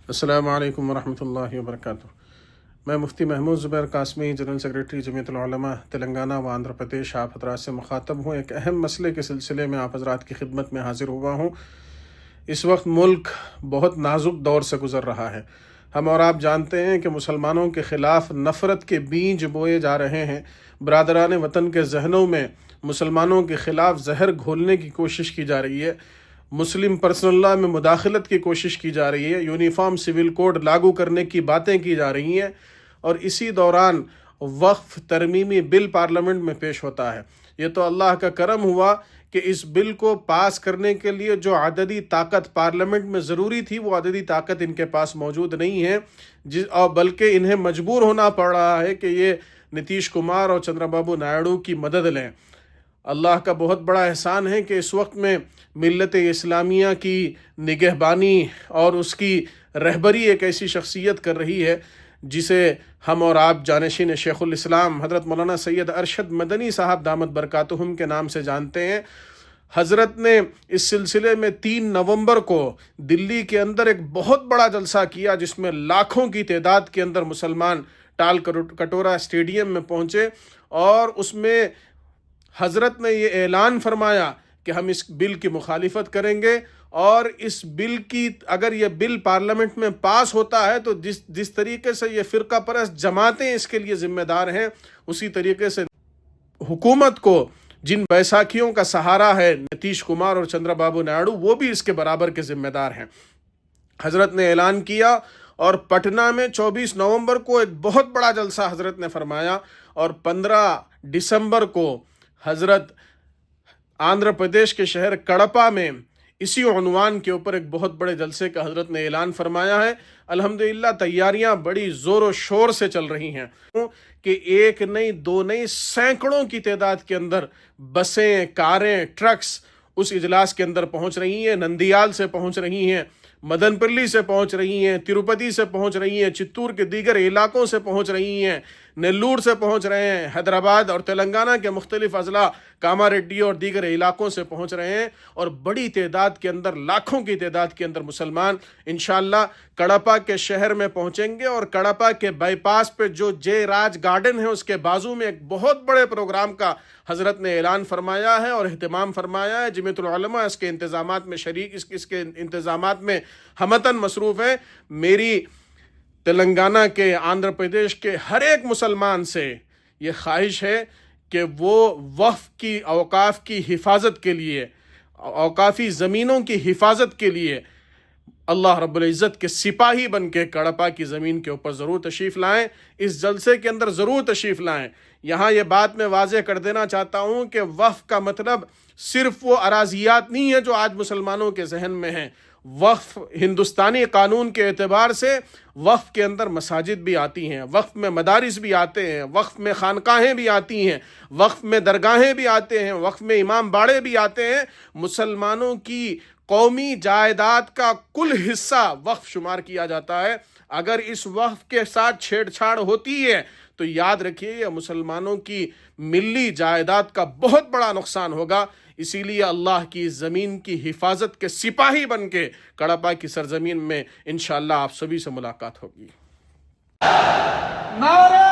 السلام علیکم ورحمۃ اللہ وبرکاتہ۔ میں مفتی محمود زبیر قاسمی، جنرل سیکریٹری جمعیت العلماء تلنگانہ و آندھرا پردیش آپ حضرات سے مخاطب ہوں۔ ایک اہم مسئلے کے سلسلے میں آپ حضرات کی خدمت میں حاضر ہوا ہوں۔ اس وقت ملک بہت نازک دور سے گزر رہا ہے۔ ہم اور آپ جانتے ہیں کہ مسلمانوں کے خلاف نفرت کے بیج بوئے جا رہے ہیں۔ برادران وطن کے ذہنوں میں مسلمانوں کے خلاف زہر گھولنے کی کوشش کی جا رہی ہے۔ مسلم پرسنل لاء میں مداخلت کی کوشش کی جا رہی ہے۔ یونیفارم سول کوڈ لاگو کرنے کی باتیں کی جا رہی ہیں، اور اسی دوران وقف ترمیمی بل پارلیمنٹ میں پیش ہوتا ہے۔ یہ تو اللہ کا کرم ہوا کہ اس بل کو پاس کرنے کے لیے جو عددی طاقت پارلیمنٹ میں ضروری تھی، وہ عددی طاقت ان کے پاس موجود نہیں ہے، اور بلکہ انہیں مجبور ہونا پڑ رہا ہے کہ یہ نتیش کمار اور چندرا بابو نائیڈو کی مدد لیں۔ اللہ کا بہت بڑا احسان ہے کہ اس وقت میں ملت اسلامیہ کی نگہبانی اور اس کی رہبری ایک ایسی شخصیت کر رہی ہے جسے ہم اور آپ جانشین شیخ الاسلام حضرت مولانا سید ارشد مدنی صاحب دامت برکاتہم کے نام سے جانتے ہیں۔ حضرت نے اس سلسلے میں 3 نومبر کو دلی کے اندر ایک بہت بڑا جلسہ کیا، جس میں لاکھوں کی تعداد کے اندر مسلمان ٹال کٹورا اسٹیڈیم میں پہنچے، اور اس میں حضرت نے یہ اعلان فرمایا کہ ہم اس بل کی مخالفت کریں گے، اور اس بل کی اگر یہ بل پارلیمنٹ میں پاس ہوتا ہے تو جس طریقے سے یہ فرقہ پرست جماعتیں اس کے لیے ذمہ دار ہیں، اسی طریقے سے حکومت کو جن بیساکھیوں کا سہارا ہے نتیش کمار اور چندرا بابو نائیڈو، وہ بھی اس کے برابر کے ذمہ دار ہیں۔ حضرت نے اعلان کیا، اور پٹنہ میں 24 نومبر کو ایک بہت بڑا جلسہ حضرت نے فرمایا، اور 15 دسمبر کو حضرت آندھرا پردیش کے شہر کڑپا میں اسی عنوان کے اوپر ایک بہت بڑے جلسے کا حضرت نے اعلان فرمایا ہے۔ الحمدللہ تیاریاں بڑی زور و شور سے چل رہی ہیں کہ 1 نہیں 2 نہیں سینکڑوں کی تعداد کے اندر بسیں، کاریں، ٹرکس اس اجلاس کے اندر پہنچ رہی ہیں۔ نندیال سے پہنچ رہی ہیں، مدن پلی سے پہنچ رہی ہیں، تروپتی سے پہنچ رہی ہیں، چتور کے دیگر علاقوں سے پہنچ رہی ہیں، نیلور سے پہنچ رہے ہیں، حیدرآباد اور تلنگانہ کے مختلف اضلاع کاماریڈی اور دیگر علاقوں سے پہنچ رہے ہیں، اور بڑی تعداد کے اندر، لاکھوں کی تعداد کے اندر مسلمان انشاءاللہ کڑپا کے شہر میں پہنچیں گے۔ اور کڑپا کے بائی پاس پہ جو جے راج گارڈن ہے، اس کے بازو میں ایک بہت بڑے پروگرام کا حضرت نے اعلان فرمایا ہے اور اہتمام فرمایا ہے۔ جمعیت العلماء اس کے انتظامات میں شریک، اس کے انتظامات میں ہمتاً مصروف ہے۔ میری تلنگانہ کے، آندھرا پردیش کے ہر ایک مسلمان سے یہ خواہش ہے کہ وہ وقف کی، اوقاف کی حفاظت کے لیے، اوقافی زمینوں کی حفاظت کے لیے اللہ رب العزت کے سپاہی بن کے کڑپا کی زمین کے اوپر ضرور تشریف لائیں، اس جلسے کے اندر ضرور تشریف لائیں۔ یہاں یہ بات میں واضح کر دینا چاہتا ہوں کہ وقف کا مطلب صرف وہ اراضیات نہیں ہے جو آج مسلمانوں کے ذہن میں ہیں۔ وقف ہندوستانی قانون کے اعتبار سے وقف کے اندر مساجد بھی آتی ہیں، وقف میں مدارس بھی آتے ہیں، وقف میں خانقاہیں بھی آتی ہیں، وقف میں درگاہیں بھی آتے ہیں، وقف میں امام باڑے بھی آتے ہیں۔ مسلمانوں کی قومی جائیداد کا کل حصہ وقف شمار کیا جاتا ہے۔ اگر اس وقف کے ساتھ چھیڑ چھاڑ ہوتی ہے تو یاد رکھیے یہ مسلمانوں کی ملی جائیداد کا بہت بڑا نقصان ہوگا۔ اسی لیے اللہ کی زمین کی حفاظت کے سپاہی بن کے کڑپا کی سرزمین میں انشاءاللہ آپ سبھی سے ملاقات ہوگی۔ نعرہ